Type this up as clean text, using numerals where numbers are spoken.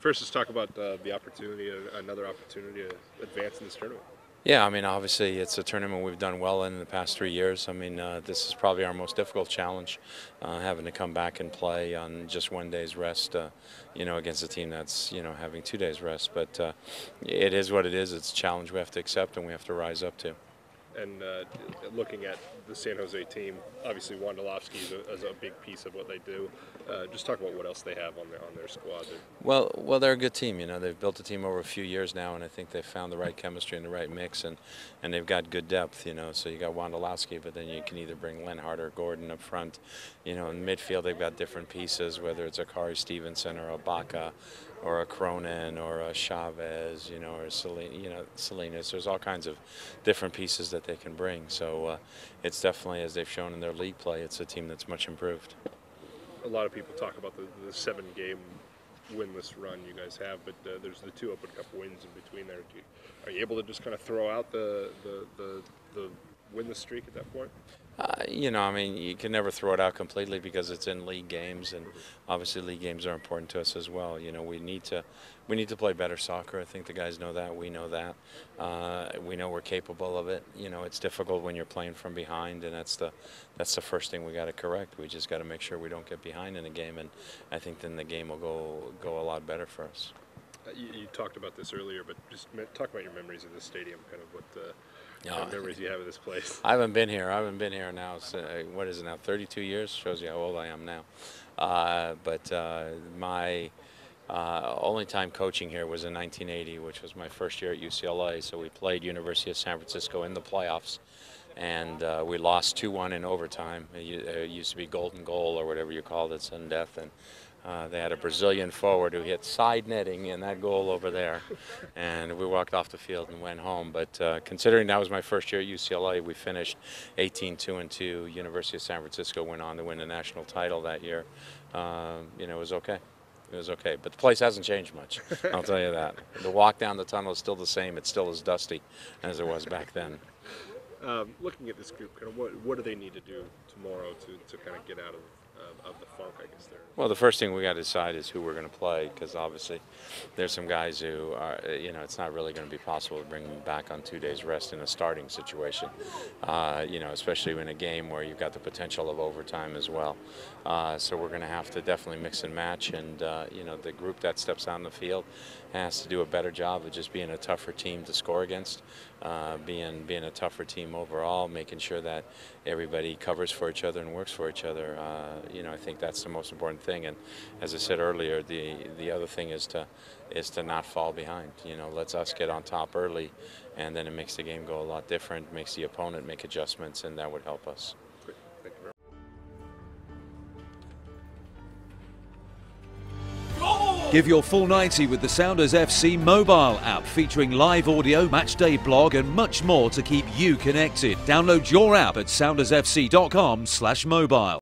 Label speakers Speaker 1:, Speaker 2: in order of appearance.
Speaker 1: First, let's talk about the opportunity, another opportunity to advance in this tournament.
Speaker 2: Yeah, I mean, obviously it's a tournament we've done well in the past 3 years. I mean, this is probably our most difficult challenge, having to come back and play on just 1 day's rest, against a team that's, having 2 days rest. But it is what it is. It's a challenge we have to accept and we have to rise up to.
Speaker 1: And looking at the San Jose team, obviously Wondolowski is a big piece of what they do. Just talk about what else they have on their squad.
Speaker 2: Well, they're a good team. They've built a team over a few years now, and I think they've found the right chemistry and the right mix, and they've got good depth. So you got Wondolowski, but then you can either bring Lenhart or Gordon up front. In midfield they've got different pieces, whether it's a Kari Stevenson or a Baca, or a Cronin, or a Chavez, or Salinas. There's all kinds of different pieces that they can bring. So it's definitely, as they've shown in their league play, it's a team that's much improved.
Speaker 1: A lot of people talk about the 7-game winless run you guys have, but there's the 2 Open Cup wins in between there. Are you able to just kind of throw out the winless streak at that point?
Speaker 2: I mean, you can never throw it out completely because it's in league games, and obviously league games are important to us as well. We need to play better soccer. I think the guys know that. We know that. We know we're capable of it. It's difficult when you're playing from behind, and that's the first thing we got to correct. We just got to make sure we don't get behind in a game, and I think then the game will go a lot better for us.
Speaker 1: You talked about this earlier, but just talk about your memories of this stadium, kind of what memories you have of this place.
Speaker 2: I haven't been here now, what is it now, 32 years? Shows you how old I am now. But my only time coaching here was in 1980, which was my first year at UCLA. So we played University of San Francisco in the playoffs, and we lost 2-1 in overtime. It used to be golden goal, or whatever you called it, sudden death. And they had a Brazilian forward who hit side netting in that goal over there, and we walked off the field and went home. But considering that was my first year at UCLA, we finished 18-2-2. University of San Francisco went on to win the national title that year. It was okay. It was okay, but the place hasn't changed much, I'll tell you that. The walk down the tunnel is still the same. It's still as dusty as it was back then.
Speaker 1: Looking at this group, kind of what do they need to do tomorrow to kind of get out of the funk, I guess, there?
Speaker 2: Well, the first thing we got to decide is who we're going to play, because obviously there's some guys who are, it's not really going to be possible to bring them back on 2 days rest in a starting situation, especially in a game where you've got the potential of overtime as well. So we're going to have to definitely mix and match, and the group that steps on the field has to do a better job of just being a tougher team to score against, being a tougher team overall, making sure that everybody covers for each other and works for each other. I think that's the most important thing. And as I said earlier, the other thing is to not fall behind. Lets us get on top early, and then it makes the game go a lot different, makes the opponent make adjustments, and that would help us.
Speaker 1: Great. Thank you very much.
Speaker 3: Give your full 90 with the Sounders FC mobile app, featuring live audio, matchday blog and much more to keep you connected. Download your app at soundersfc.com/mobile.